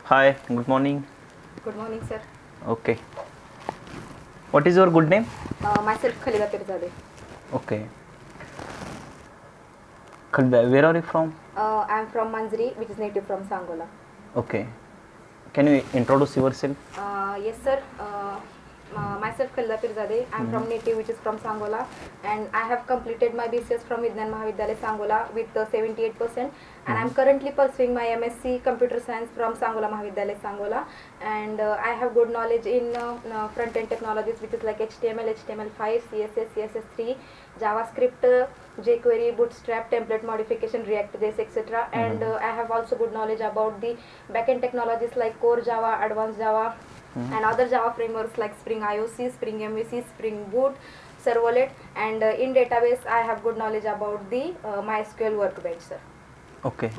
Hi, good morning. Good morning, sir. Okay. What is your good name? Myself Khalida Pirzade. Okay. Khalida, where are you from? I am from Manjri, which is native from Sangola. Okay. Can you introduce yourself? Yes, sir. Myself Khalida Pirzade. I am from native, which is from Sangola, and I have completed my BCS from Vidyan Mahavidyalaya Sangola with 78%, and I am currently pursuing my MSc Computer Science from Sangola Mahavidyalaya Sangola, and I have good knowledge in front-end technologies, which is like HTML, HTML5, CSS, CSS3, JavaScript, jQuery, Bootstrap, template modification, React.js, etc. And I have also good knowledge about the backend technologies like Core Java, Advanced Java, and other Java frameworks like Spring IOC, Spring MVC, Spring Boot, Servlet, and in database I have good knowledge about the MySQL Workbench, sir. Okay.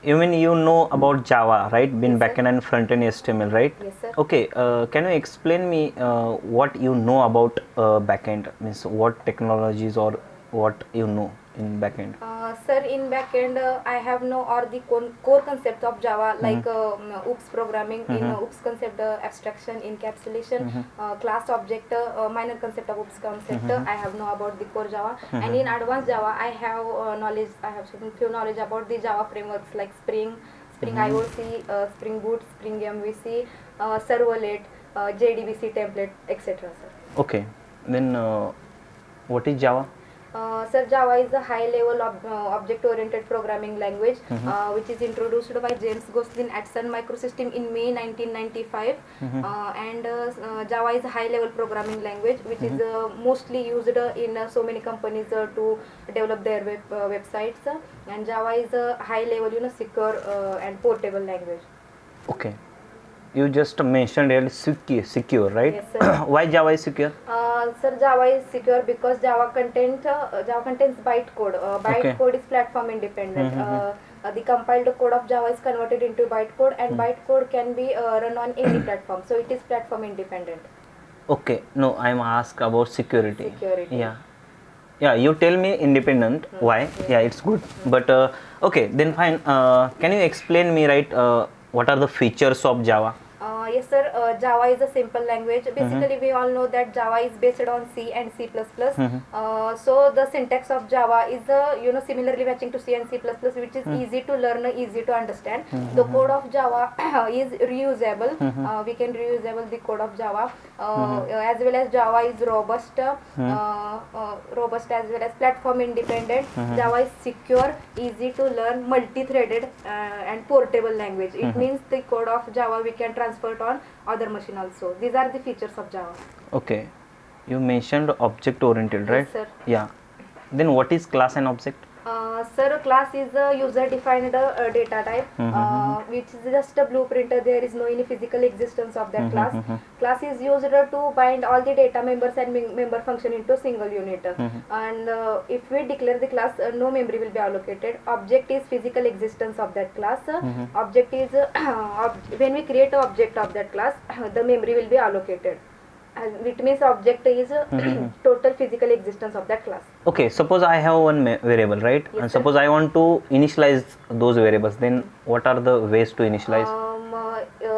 You mean you know about Java, right? Been Yes, sir. backend and front-end HTML, right? Yes, sir. Okay. Can you explain me what you know about backend? Means what technologies or what you know in backend? Sir, in backend, I have no or the core concept of Java like OOPS programming, in OOPS concept abstraction, encapsulation, class object, minor concept of OOPS concept. I have know about the core Java, and in advanced Java, I have knowledge. I have certain few knowledge about the Java frameworks like Spring, Spring IOC, Spring Boot, Spring MVC, Servlet, JDBC template, etc. Sir. Okay. Then what is Java? Sir, Java is a high-level object-oriented programming language, which is introduced by James Gosling at Sun Microsystem in May 1995. And Java is a high-level programming language, which is mostly used in so many companies to develop their websites. And Java is a high-level, secure and portable language. Okay. You just mentioned it secure, right? Yes, sir. Why Java is secure? Sir, Java is secure because Java contains bytecode. Bytecode is platform independent. The compiled code of Java is converted into bytecode, and bytecode can be run on any platform. So it is platform independent. Okay, no, I'm asked about security. Security. Yeah, you tell me independent. Why? Yes. Yeah, it's good. But okay, then fine. Can you explain me, right? What are the features of Java? Yes, sir. Java is a simple language. Basically, we all know that Java is based on C and C++. So the syntax of Java is similarly matching to C and C++, which is easy to learn, easy to understand. The code of Java is reusable. We can reusable the code of Java, as well as Java is robust, robust as well as platform independent. Java is secure, easy to learn, multi-threaded, and portable language. It means the code of Java we can transfer it on other machine also. These are the features of Java. Okay, you mentioned object oriented, right? Yes, sir. Yeah. Then what is class and object? Sir, class is a user-defined data type, which is just a blueprint. There is no any physical existence of that class. Class is used to bind all the data members and member function into a single unit. And if we declare the class, no memory will be allocated. Object is physical existence of that class. Object is when we create an object of that class, the memory will be allocated. It means object is total physical existence of that class. Okay, suppose I have one variable, right? Yes, and sir. suppose I want to initialize those variables. Then what are the ways to initialize?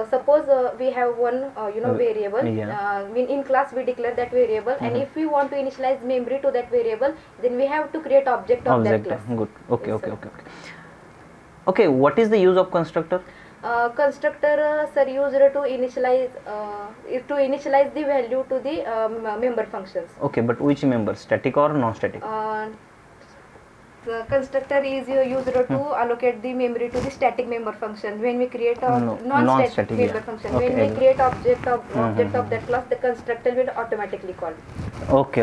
Suppose we have one variable. Yeah. In class we declare that variable, and if we want to initialize memory to that variable, then we have to create object of that class. Good. Okay, Yes, okay, sir. okay, okay. Okay, what is the use of constructor? Constructor, sir, used to initialize the value to the member functions. Okay, but which member, static or non-static? The constructor is used to allocate the memory to the static member function. When we create a non-static member function, Okay, when we create object of that class, the constructor will automatically call. Okay.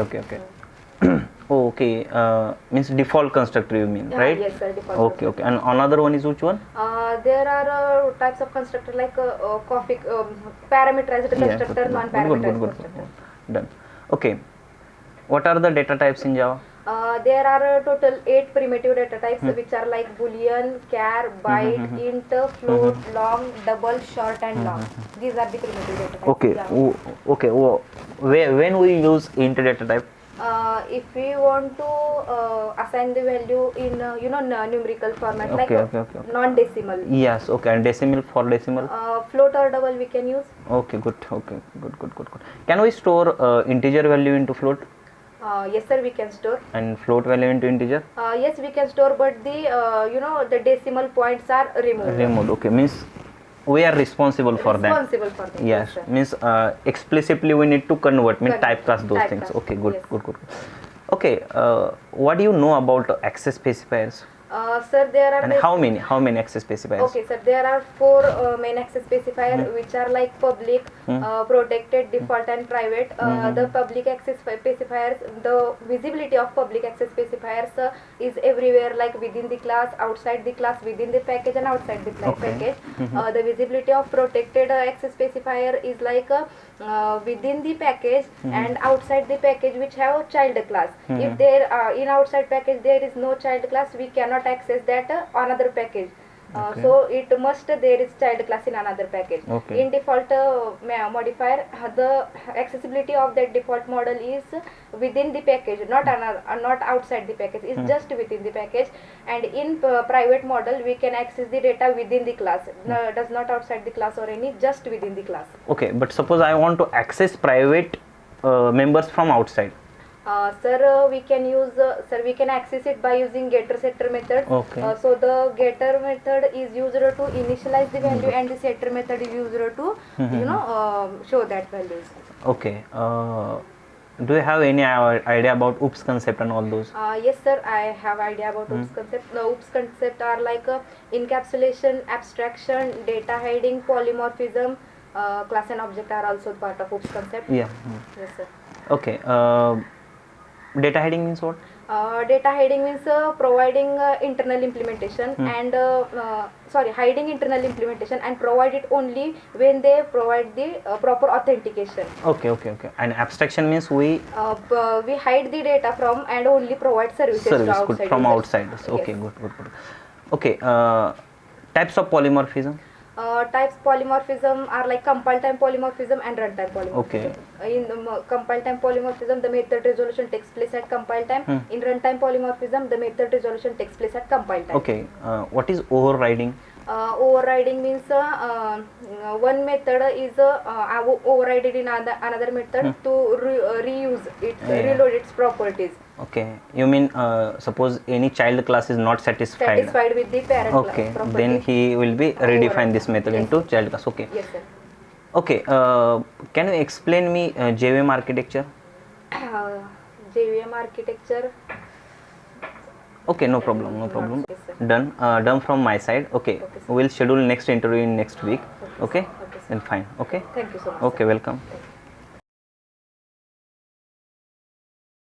Oh, okay, means default constructor you mean, right? Yes, sir, default. Okay. And another one is which one? There are types of constructor like parameterized constructor, non-parameterized constructor. Done. Okay, what are the data types in Java? There are total 8 primitive data types, which are like boolean, char, byte, int, float, long, double, short, and long. These are the primitive data types. Okay. Okay. When we use int data type? If we want to assign the value in numerical format, like Okay. non-decimal, Yes, okay. And decimal, for decimal? float or double we can use. Okay, good. Okay, good. Can we store integer value into float Yes sir, we can store. and float value into integer? Yes, we can store, but the decimal points are removed. Removed. Okay, means we are responsible for that. Responsible for that. Yes, sir. means explicitly we need to convert, means Convert, typecast those things. typecast, Okay, good, yes. good. Okay, what do you know about access specifiers? Sir, there are And how many access specifiers? Okay, sir. There are four main access specifier which are like public, protected, default, and private. The public access specifiers, the visibility of public access specifiers is everywhere, like within the class, outside the class, within the package, and outside the package. The visibility of protected access specifier is like within the package and outside the package, which have child class. If there in outside package there is no child class, we cannot access that another package. So it must there is child class in another package. Okay. In default modifier, the accessibility of that default model is within the package, not outside the package. It's just within the package. And in private model, we can access the data within the class. No, does not outside the class or any, just within the class. Okay, but suppose I want to access private members from outside. Sir, we can access it by using getter setter method. Okay. So the getter method is used to initialize the value, and the setter method is used to show that values. Okay. Do you have any idea about OOPS concept and all those? Yes sir, I have idea about OOPS concept. The OOPS concept are like encapsulation, abstraction, data hiding, polymorphism. Class and object are also part of OOPS concept. Yeah. Yes sir. Okay. Data hiding means what? Data hiding means providing internal implementation and hiding internal implementation and provide it only when they provide the proper authentication. Okay. And abstraction means we hide the data from and only provide services to service outside good from users. outside. Okay, Yes. good. Okay. Types of polymorphism. Types polymorphism are like compile time polymorphism and runtime polymorphism. Okay. In the compile time polymorphism, the method resolution takes place at compile time. In runtime polymorphism, the method resolution takes place at compile time. Okay. What is overriding? Overriding means one method is overrided in another method to reuse it, reload its properties. Okay. You mean suppose any child class is not satisfied With the parent okay, class property. then he will be redefine this method Yes. into child class. Okay. Yes sir. Okay. Can you explain me JVM architecture? JVM architecture. Okay, no problem. Yes, sir. Done from my side. Okay, Okay, sir. we'll schedule next interview in next week. Okay, Okay, sir. then fine. Okay. Thank you so much. Okay, sir. welcome. Thank you.